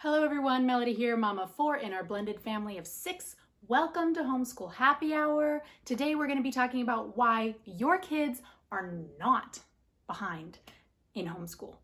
Hello everyone, Melody here, mama 4 in our blended family of 6. Welcome to Homeschool Happy Hour. Today we're going to be talking about why your kids are not behind in homeschool.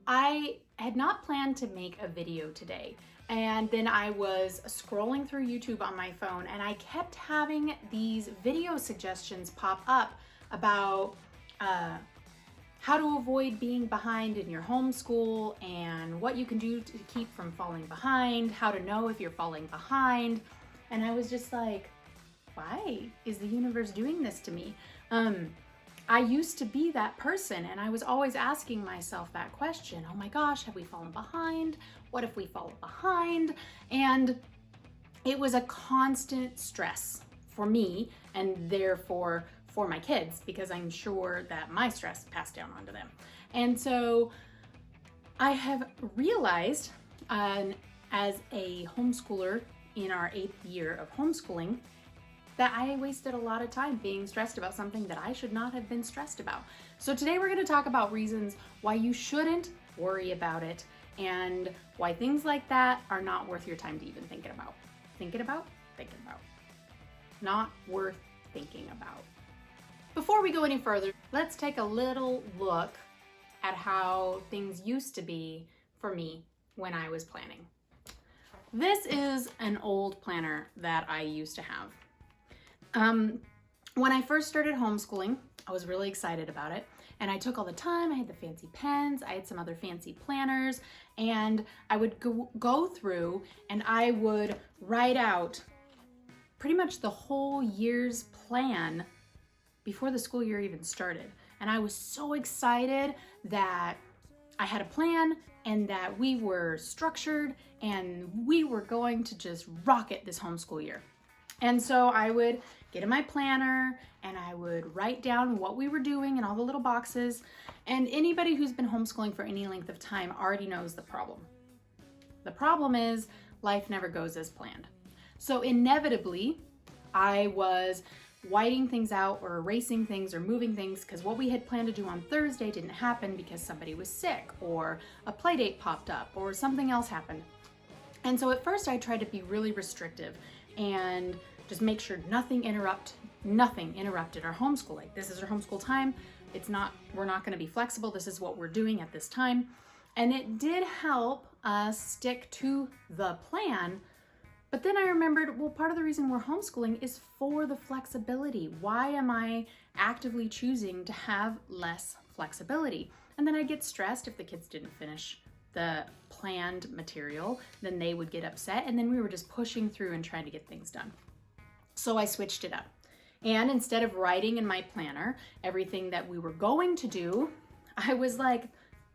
I had not planned to make a video today, and then I was scrolling through YouTube on my phone and I kept having these video suggestions pop up about how to avoid being behind in your homeschool and what you can do to keep from falling behind, how to know if you're falling behind. And I was just like, why is the universe doing this to me? I used to be that person, and I was always asking myself that question. Oh my gosh, have we fallen behind? What if we fall behind? And it was a constant stress for me, and therefore for my kids, because I'm sure that my stress passed down onto them. And so I have realized as a homeschooler in our 8th year of homeschooling, that I wasted a lot of time being stressed about something that I should not have been stressed about. So today we're going to talk about reasons why you shouldn't worry about it and why things like that are not worth your time to even thinking about. Thinking about? Not worth thinking about. Before we go any further, let's take a little look at how things used to be for me when I was planning. This is an old planner that I used to have. When I first started homeschooling, I was really excited about it, and I took all the time. I had the fancy pens, I had some other fancy planners, and I would go through and I would write out pretty much the whole year's plan before the school year even started. And I was so excited that I had a plan and that we were structured and we were going to just rock it this homeschool year. And so I would get in my planner and I would write down what we were doing in all the little boxes. And anybody who's been homeschooling for any length of time already knows the problem. The problem is life never goes as planned. So inevitably, I was whiting things out or erasing things or moving things because what we had planned to do on Thursday didn't happen because somebody was sick or a play date popped up or something else happened. And so at first I tried to be really restrictive and just make sure nothing interrupted our homeschool. Like, this is our homeschool time. We're not going to be flexible. This is what we're doing at this time. And it did help us stick to the plan. But then I remembered, well, part of the reason we're homeschooling is for the flexibility. Why am I actively choosing to have less flexibility? And then I get stressed if the kids didn't finish the planned material, then they would get upset, and then we were just pushing through and trying to get things done. So I switched it up. And instead of writing in my planner everything that we were going to do, I was like,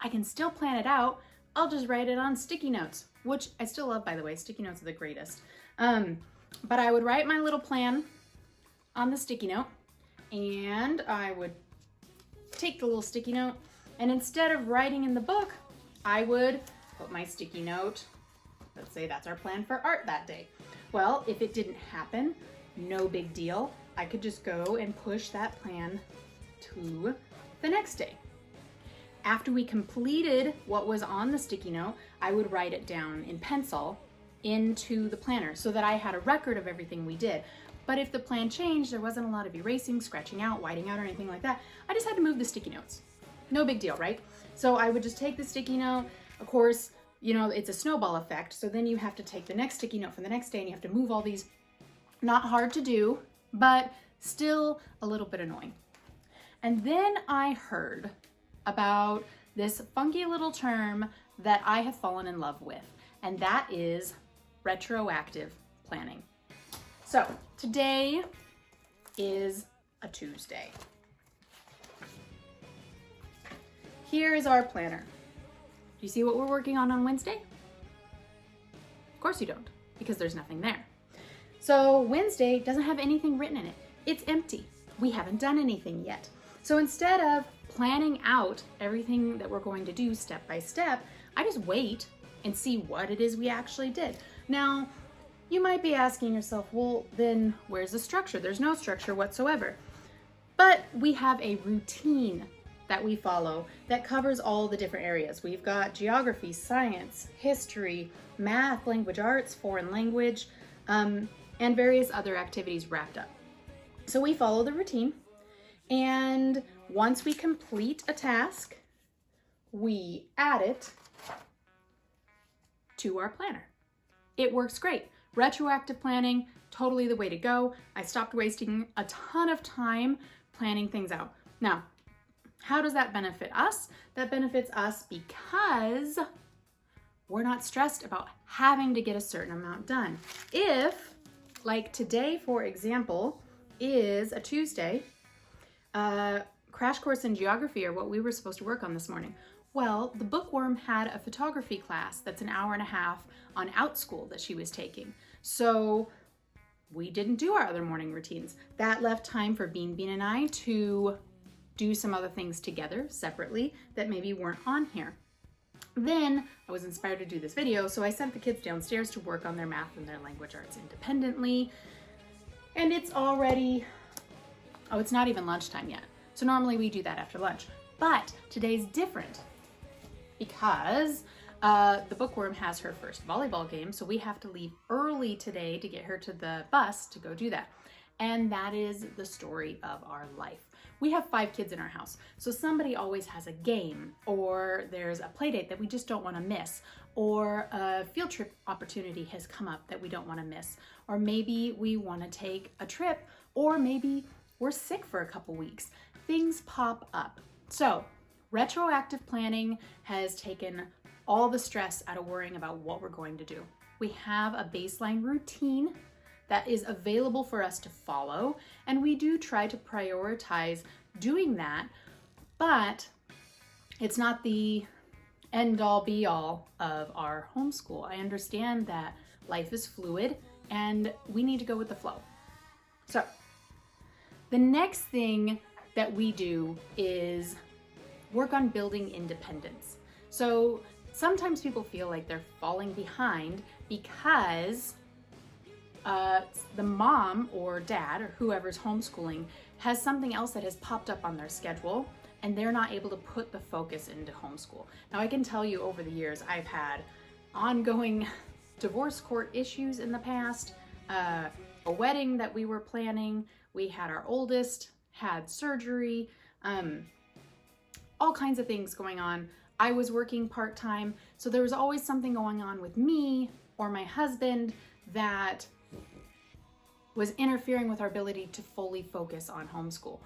I can still plan it out. I'll just write it on sticky notes, which I still love, by the way. Sticky notes are the greatest. But I would write my little plan on the sticky note, and I would take the little sticky note, and instead of writing in the book, I would put my sticky note, let's say that's our plan for art that day. Well, if it didn't happen, no big deal. I could just go and push that plan to the next day. After we completed what was on the sticky note, I would write it down in pencil into the planner so that I had a record of everything we did. But if the plan changed, there wasn't a lot of erasing, scratching out, whiting out, or anything like that. I just had to move the sticky notes. No big deal, right? So I would just take the sticky note. Of course, you know, it's a snowball effect. So then you have to take the next sticky note for the next day and you have to move all these. Not hard to do, but still a little bit annoying. And then I heard about this funky little term that I have fallen in love with, and that is retroactive planning. So today is a Tuesday. Here is our planner. Do you see what we're working on Wednesday? Of course you don't, because there's nothing there. So Wednesday doesn't have anything written in it. It's empty. We haven't done anything yet. So instead of planning out everything that we're going to do step by step, I just wait and see what it is we actually did. Now, You might be asking yourself, well, then where's the structure? There's no structure whatsoever. But we have a routine that we follow that covers all the different areas. We've got geography, science, history, math, language arts, foreign language, and various other activities wrapped up. So we follow the routine, and once we complete a task, we add it to our planner. It works great. Retroactive planning, totally the way to go. I stopped wasting a ton of time planning things out. Now, how does that benefit us? That benefits us because we're not stressed about having to get a certain amount done. If, like today, for example, is a Tuesday, crash course in geography are what we were supposed to work on this morning. Well, the bookworm had a photography class that's an hour and a half on Outschool that she was taking. So we didn't do our other morning routines. That left time for Bean and I to do some other things together separately that maybe weren't on here. Then I was inspired to do this video, so I sent the kids downstairs to work on their math and their language arts independently. And it's already, it's not even lunchtime yet. So normally we do that after lunch, but today's different because the bookworm has her first volleyball game, so we have to leave early today to get her to the bus to go do that. And that is the story of our life. We have 5 kids in our house, so somebody always has a game, or there's a play date that we just don't want to miss, or a field trip opportunity has come up that we don't want to miss, or maybe we want to take a trip, or maybe we're sick for a couple weeks. Things pop up. So retroactive planning has taken all the stress out of worrying about what we're going to do. We have a baseline routine that is available for us to follow, and we do try to prioritize doing that, but it's not the end all be all of our homeschool. I understand that life is fluid and we need to go with the flow. So the next thing that we do is work on building independence. So sometimes people feel like they're falling behind because the mom or dad or whoever's homeschooling has something else that has popped up on their schedule and they're not able to put the focus into homeschool. Now I can tell you over the years I've had ongoing divorce court issues in the past, a wedding that we were planning, we had our oldest had surgery, all kinds of things going on. I was working part-time, so there was always something going on with me or my husband that was interfering with our ability to fully focus on homeschool.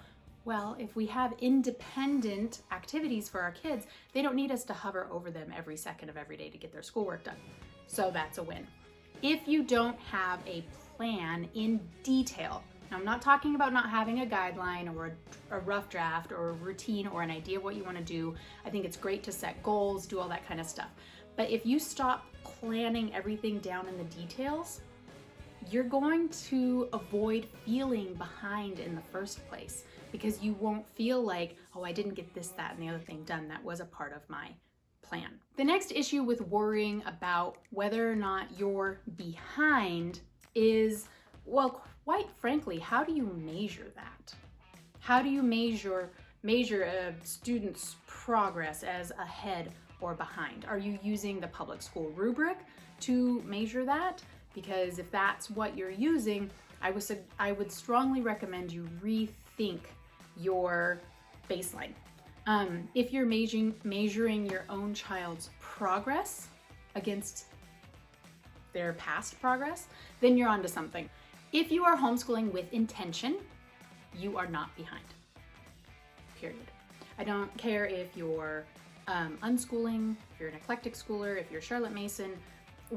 Well, if we have independent activities for our kids, they don't need us to hover over them every second of every day to get their schoolwork done. So that's a win. If you don't have a plan in detail, now I'm not talking about not having a guideline or a rough draft or a routine or an idea of what you want to do. I think it's great to set goals, do all that kind of stuff. But if you stop planning everything down in the details, you're going to avoid feeling behind in the first place because you won't feel like, oh, I didn't get this, that, and the other thing done. That was a part of my plan. The next issue with worrying about whether or not you're behind is, well, quite frankly, how do you measure that? How do you measure a student's progress as ahead or behind? Are you using the public school rubric to measure that? Because if that's what you're using, I would strongly recommend you rethink your baseline. If you're measuring your own child's progress against their past progress, then you're onto something. If you are homeschooling with intention, you are not behind, period. I don't care if you're unschooling, if you're an eclectic schooler, if you're Charlotte Mason,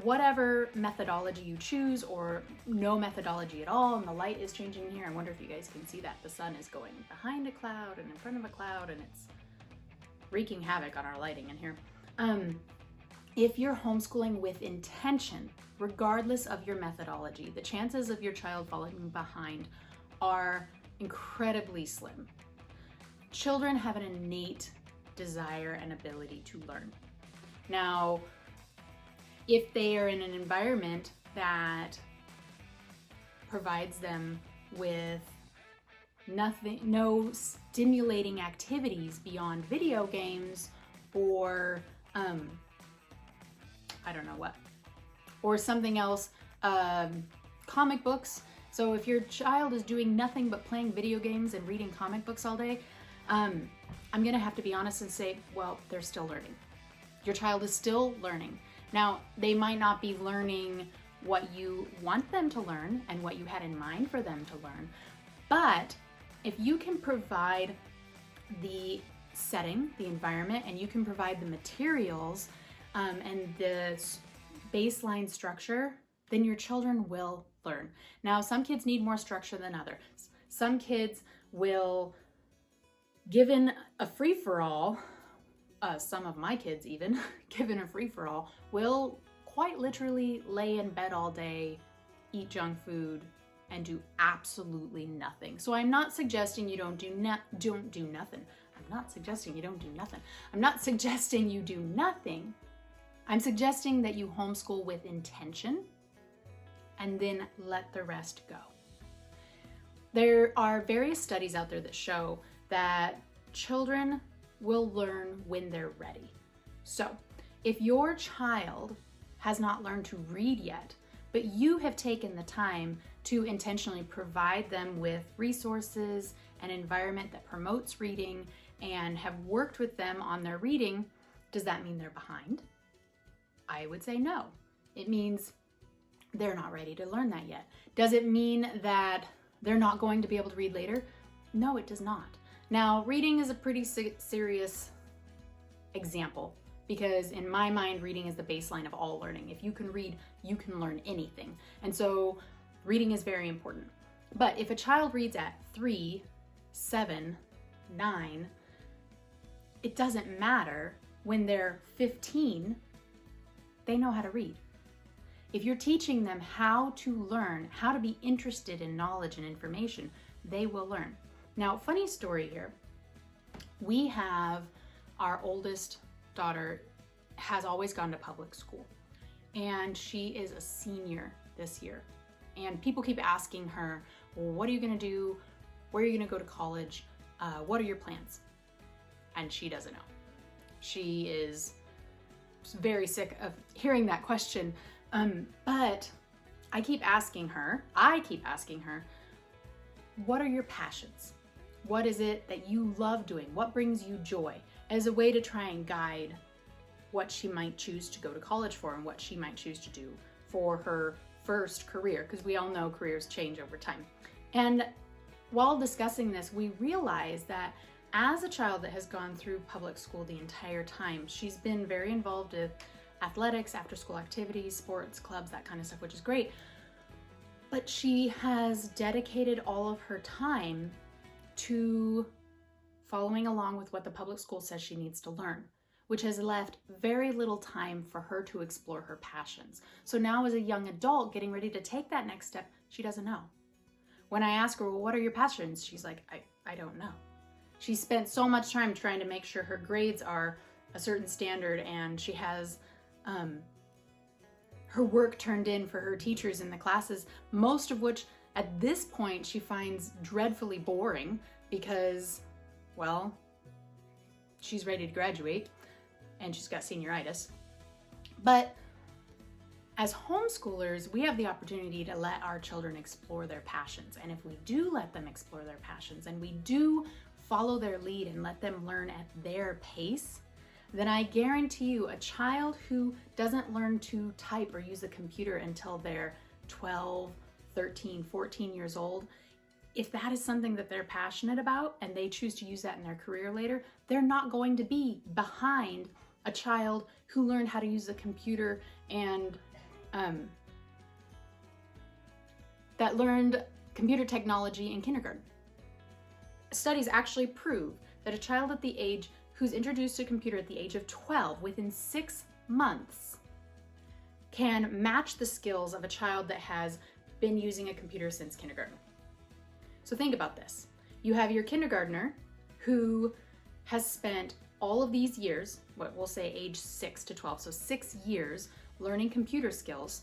whatever methodology you choose or no methodology at all, and the light is changing here. I wonder if you guys can see that. The sun is going behind a cloud and in front of a cloud, and it's wreaking havoc on our lighting in here. If you're homeschooling with intention, regardless of your methodology, the chances of your child falling behind are incredibly slim. Children have an innate desire and ability to learn. Now, if they are in an environment that provides them with no stimulating activities beyond video games or I don't know what, or something else, comic books. So if your child is doing nothing but playing video games and reading comic books all day, I'm gonna have to be honest and say, well, they're still learning. Your child is still learning. Now, they might not be learning what you want them to learn and what you had in mind for them to learn, but if you can provide the setting, the environment, and you can provide the materials and the baseline structure, then your children will learn. Now, some kids need more structure than others. Some kids will, given a free-for-all, some of my kids even, given a free-for-all, will quite literally lay in bed all day, eat junk food, and do absolutely nothing. So I'm not suggesting you don't do nothing. I'm not suggesting you don't do nothing. I'm not suggesting you do nothing. I'm suggesting that you homeschool with intention and then let the rest go. There are various studies out there that show that children will learn when they're ready. So if your child has not learned to read yet, but you have taken the time to intentionally provide them with resources, an environment that promotes reading, and have worked with them on their reading, does that mean they're behind? I would say no. It means they're not ready to learn that yet. Does it mean that they're not going to be able to read later? No, it does not. Now, reading is a pretty serious example because in my mind, reading is the baseline of all learning. If you can read, you can learn anything. And so reading is very important. But if a child reads at 3, 7, 9, it doesn't matter. When they're 15, they know how to read. If you're teaching them how to learn, how to be interested in knowledge and information, they will learn. Now, funny story here. We have our oldest daughter has always gone to public school, and she is a senior this year. And people keep asking her, well, what are you gonna do? Where are you gonna go to college? What are your plans? And she doesn't know. She is very sick of hearing that question. But I keep asking her, what are your passions? What is it that you love doing? What brings you joy? As a way to try and guide what she might choose to go to college for and what she might choose to do for her first career, because we all know careers change over time. And while discussing this, we realized that as a child that has gone through public school the entire time, she's been very involved with athletics, after-school activities, sports, clubs, that kind of stuff, which is great. But she has dedicated all of her time to following along with what the public school says she needs to learn, which has left very little time for her to explore her passions. So now as a young adult getting ready to take that next step, she doesn't know. When I ask her, well, what are your passions? She's like, I don't know. She spent so much time trying to make sure her grades are a certain standard and she has her work turned in for her teachers in the classes, most of which at this point she finds dreadfully boring because, well, she's ready to graduate and she's got senioritis. But as homeschoolers, we have the opportunity to let our children explore their passions. And if we do let them explore their passions and we do follow their lead and let them learn at their pace, then I guarantee you a child who doesn't learn to type or use a computer until they're 12, 13, 14 years old, if that is something that they're passionate about and they choose to use that in their career later, they're not going to be behind a child who learned how to use a computer and that learned computer technology in kindergarten. Studies actually prove that a child at the age who's introduced to a computer at the age of 12 within 6 months can match the skills of a child that has been using a computer since kindergarten. So think about this. You have your kindergartner who has spent all of these years, what we'll say age 6 to 12, so 6 years learning computer skills,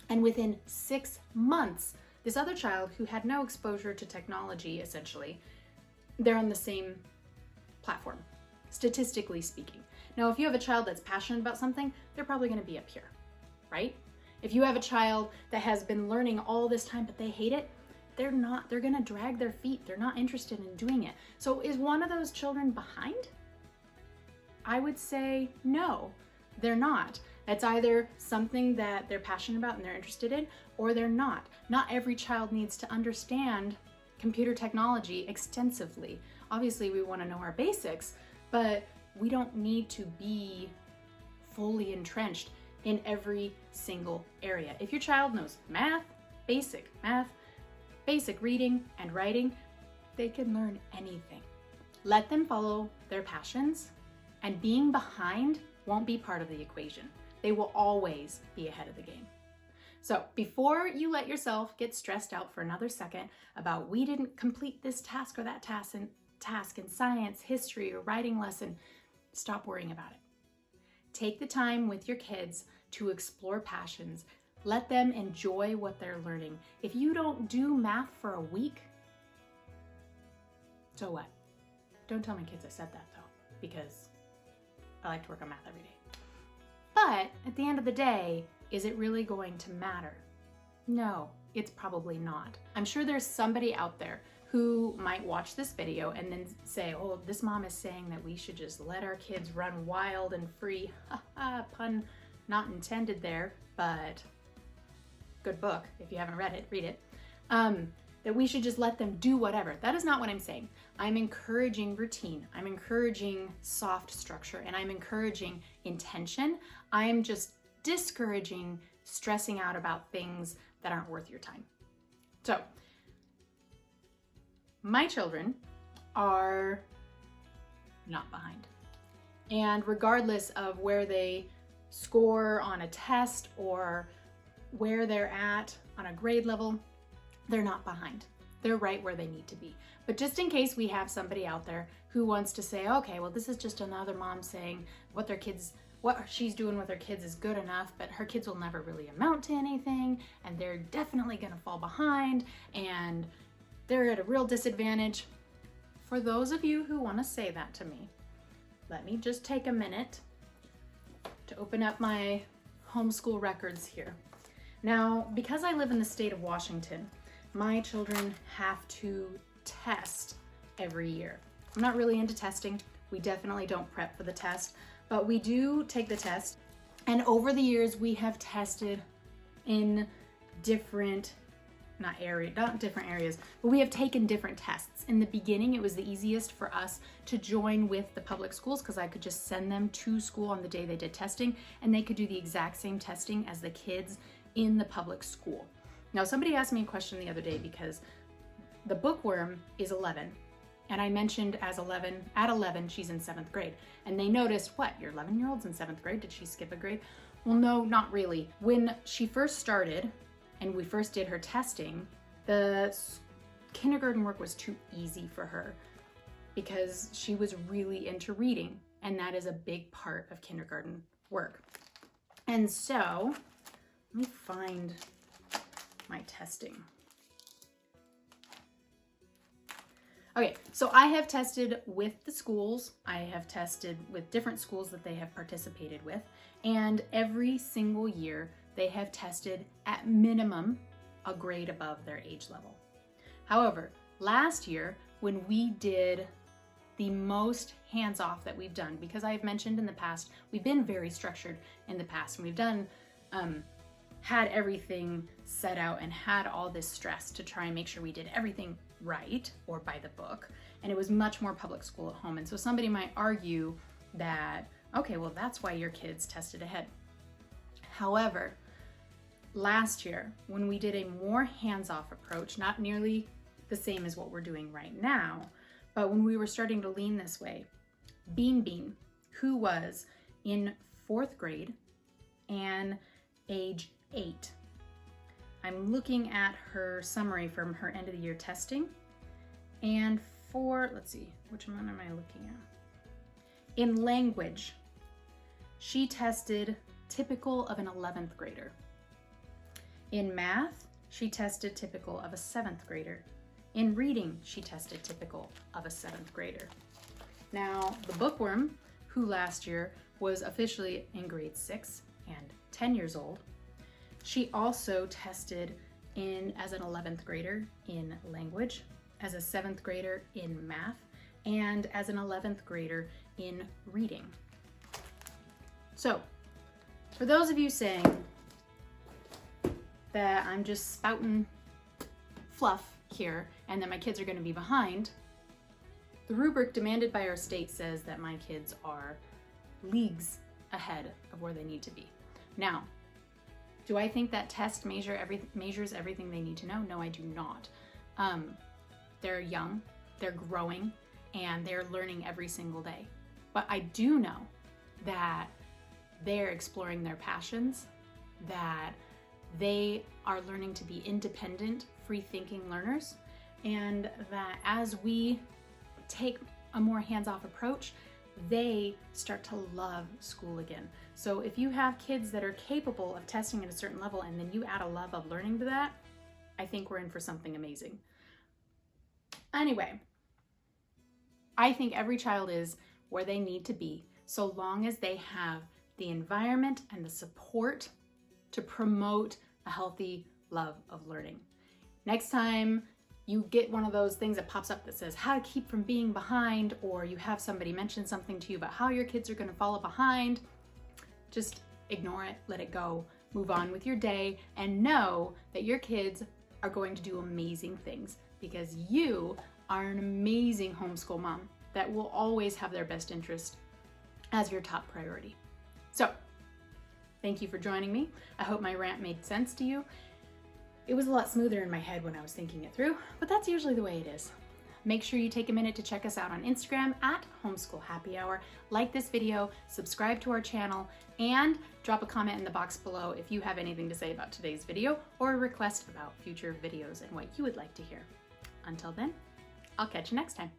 and within 6 months This other child who had no exposure to technology, essentially, they're on the same platform, statistically speaking. Now, if you have a child that's passionate about something, they're probably going to be up here, right? If you have a child that has been learning all this time, but they hate it, they're going to drag their feet. They're not interested in doing it. So is one of those children behind? I would say no, they're not. It's either something that they're passionate about and they're interested in, or they're not. Not every child needs to understand computer technology extensively. Obviously, we want to know our basics, but we don't need to be fully entrenched in every single area. If your child knows math, basic reading and writing, they can learn anything. Let them follow their passions, and being behind won't be part of the equation. They will always be ahead of the game. So before you let yourself get stressed out for another second about we didn't complete this task or that task in science, history, or writing lesson, stop worrying about it. Take the time with your kids to explore passions. Let them enjoy what they're learning. If you don't do math for a week, so what? Don't tell my kids I said that though, because I like to work on math every day. But at the end of the day, is it really going to matter? No, it's probably not. I'm sure there's somebody out there who might watch this video and then say, oh, this mom is saying that we should just let our kids run wild and free. Pun not intended there, but good book. If you haven't read it, read it. That we should just let them do whatever. That is not what I'm saying. I'm encouraging routine. I'm encouraging soft structure, and I'm encouraging intention. I'm just discouraging stressing out about things that aren't worth your time. So, my children are not behind. And regardless of where they score on a test or where they're at on a grade level, they're not behind. They're right where they need to be. But just in case we have somebody out there who wants to say, okay, well, this is just another mom saying what she's doing with her kids is good enough, but her kids will never really amount to anything, and they're definitely gonna fall behind, and they're at a real disadvantage. For those of you who wanna say that to me, let me just take a minute to open up my homeschool records here. Now, because I live in the state of Washington, my children have to test every year. I'm not really into testing. We definitely don't prep for the test, but we do take the test. And over the years, we have tested in different areas, but we have taken different tests. In the beginning, it was the easiest for us to join with the public schools because I could just send them to school on the day they did testing, and they could do the exact same testing as the kids in the public school. Now, somebody asked me a question the other day because the bookworm is 11, and I mentioned at 11, she's in 7th grade. And they noticed, what, your 11-year-old's in 7th grade? Did she skip a grade? Well, no, not really. When she first started and we first did her testing, the kindergarten work was too easy for her because she was really into reading, and that is a big part of kindergarten work. And so, let me find my testing. Okay, so I have tested with the schools. I have tested with different schools that they have participated with, and every single year they have tested at minimum a grade above their age level. However, last year when we did the most hands-off that we've done, because I've mentioned in the past, we've been very structured in the past, and we've done had everything set out and had all this stress to try and make sure we did everything right or by the book. And it was much more public school at home. And so somebody might argue that, okay, well, that's why your kids tested ahead. However, last year, when we did a more hands-off approach, not nearly the same as what we're doing right now, but when we were starting to lean this way, Bean, who was in 4th grade and age 8. I'm looking at her summary from her end of the year testing. And let's see, which one am I looking at? In language, she tested typical of an 11th grader. In math, she tested typical of a 7th grader. In reading, she tested typical of a 7th grader. Now, the bookworm, who last year was officially in grade 6 and 10 years old, she also tested as an 11th grader in language, as a 7th grader in math, and as an 11th grader in reading. So, for those of you saying that I'm just spouting fluff here and that my kids are going to be behind, the rubric demanded by our state says that my kids are leagues ahead of where they need to be. Now, do I think that test measures everything they need to know? No, I do not. They're young, they're growing, and they're learning every single day. But I do know that they're exploring their passions, that they are learning to be independent, free-thinking learners, and that as we take a more hands-off approach, they start to love school again. So if you have kids that are capable of testing at a certain level and then you add a love of learning to that, I think we're in for something amazing. Anyway, I think every child is where they need to be so long as they have the environment and the support to promote a healthy love of learning. Next time you get one of those things that pops up that says how to keep from being behind, or you have somebody mention something to you about how your kids are going to follow behind, just ignore it, let it go, move on with your day, and know that your kids are going to do amazing things because you are an amazing homeschool mom that will always have their best interest as your top priority. So, thank you for joining me. I hope my rant made sense to you. It was a lot smoother in my head when I was thinking it through, but that's usually the way it is. Make sure you take a minute to check us out on Instagram at Homeschool Happy Hour, like this video, subscribe to our channel, and drop a comment in the box below if you have anything to say about today's video or a request about future videos and what you would like to hear. Until then, I'll catch you next time.